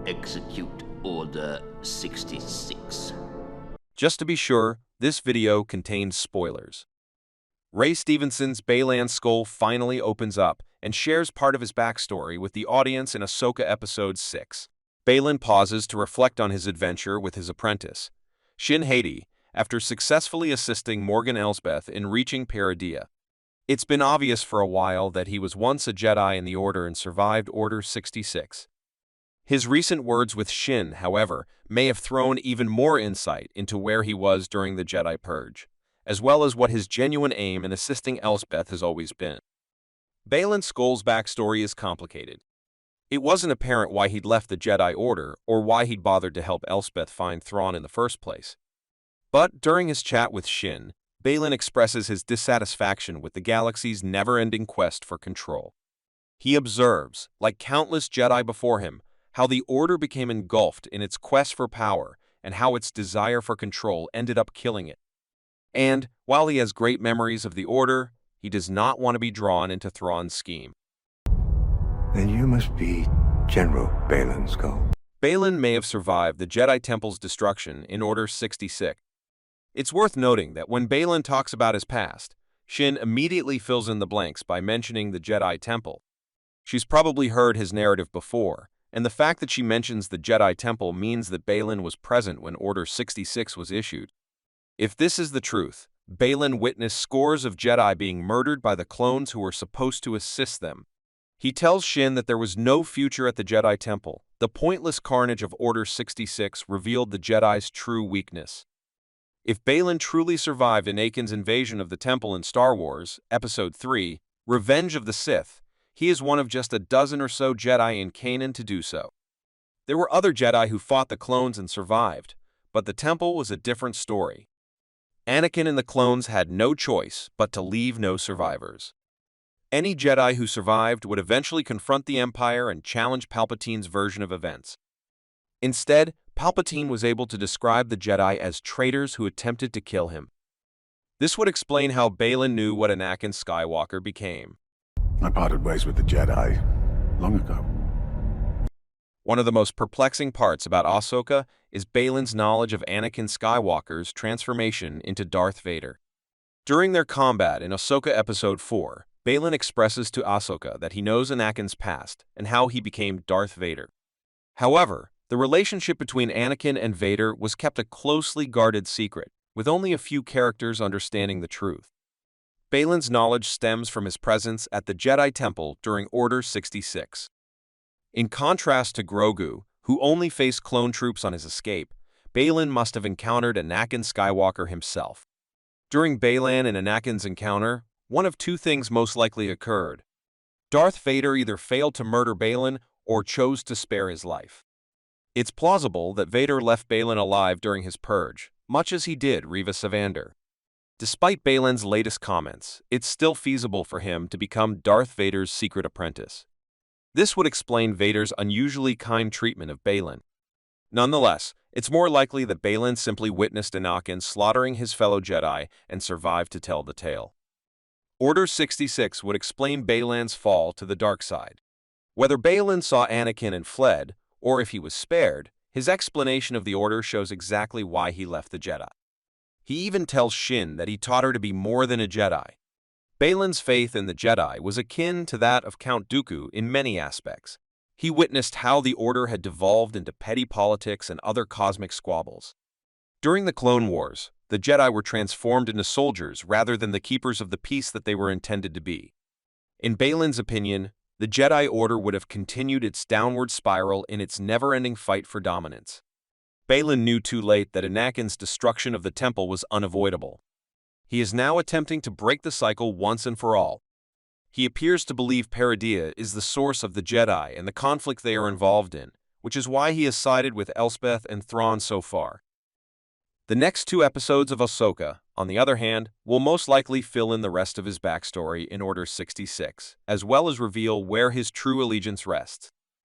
execute Order 66. Just to be sure, this video contains spoilers. Ray Stevenson's Baylan skull finally opens up and shares part of his backstory with the audience in Ahsoka Episode 6. Baylan pauses to reflect on his adventure with his apprentice, Shin Hati, after successfully assisting Morgan Elsbeth in reaching Peridea. It's been obvious for a while that he was once a Jedi in the Order and survived Order 66. His recent words with Shin, however, may have thrown even more insight into where he was during the Jedi Purge, as well as what his genuine aim in assisting Elsbeth has always been. Baylan Skoll's backstory is complicated. It wasn't apparent why he'd left the Jedi Order or why he'd bothered to help Elsbeth find Thrawn in the first place. But during his chat with Shin, Baylan expresses his dissatisfaction with the galaxy's never-ending quest for control. He observes, like countless Jedi before him, how the Order became engulfed in its quest for power and how its desire for control ended up killing it. And, while he has great memories of the Order, he does not want to be drawn into Thrawn's scheme. Then you must be General Baylan Skoll. Baylan may have survived the Jedi Temple's destruction in Order 66. It's worth noting that when Baylan talks about his past, Shin immediately fills in the blanks by mentioning the Jedi Temple. She's probably heard his narrative before, and the fact that she mentions the Jedi Temple means that Baylan was present when Order 66 was issued. If this is the truth, Baylan witnessed scores of Jedi being murdered by the clones who were supposed to assist them. He tells Shin that there was no future at the Jedi Temple. The pointless carnage of Order 66 revealed the Jedi's true weakness. If Baylan truly survived Anakin's invasion of the Temple in Star Wars, Episode 3, Revenge of the Sith, he is one of just a dozen or so Jedi in Kanan to do so. There were other Jedi who fought the clones and survived, but the Temple was a different story. Anakin and the clones had no choice but to leave no survivors. Any Jedi who survived would eventually confront the Empire and challenge Palpatine's version of events. Instead, Palpatine was able to describe the Jedi as traitors who attempted to kill him. This would explain how Baylan knew what Anakin Skywalker became. I parted ways with the Jedi long ago. One of the most perplexing parts about Ahsoka is Baylan's knowledge of Anakin Skywalker's transformation into Darth Vader. During their combat in Ahsoka Episode 4, Baylan expresses to Ahsoka that he knows Anakin's past and how he became Darth Vader. However, the relationship between Anakin and Vader was kept a closely guarded secret, with only a few characters understanding the truth. Baylan's knowledge stems from his presence at the Jedi Temple during Order 66. In contrast to Grogu, who only faced clone troops on his escape, Baylan must have encountered Anakin Skywalker himself. During Baylan and Anakin's encounter, one of two things most likely occurred. Darth Vader either failed to murder Baylan or chose to spare his life. It's plausible that Vader left Baylan alive during his purge, much as he did Reva Savander. Despite Baylan's latest comments, it's still feasible for him to become Darth Vader's secret apprentice. This would explain Vader's unusually kind treatment of Baylan. Nonetheless, it's more likely that Baylan simply witnessed Anakin slaughtering his fellow Jedi and survived to tell the tale. Order 66 would explain Baylan's fall to the dark side. Whether Baylan saw Anakin and fled, or if he was spared, his explanation of the Order shows exactly why he left the Jedi. He even tells Shin that he taught her to be more than a Jedi. Baylan's faith in the Jedi was akin to that of Count Dooku in many aspects. He witnessed how the Order had devolved into petty politics and other cosmic squabbles. During the Clone Wars, the Jedi were transformed into soldiers rather than the keepers of the peace that they were intended to be. In Baylan's opinion, the Jedi Order would have continued its downward spiral in its never-ending fight for dominance. Baylan knew too late that Anakin's destruction of the Temple was unavoidable. He is now attempting to break the cycle once and for all. He appears to believe Peridea is the source of the Jedi and the conflict they are involved in, which is why he has sided with Elsbeth and Thrawn so far. The next two episodes of Ahsoka, on the other hand, will most likely fill in the rest of his backstory in Order 66, as well as reveal where his true allegiance rests.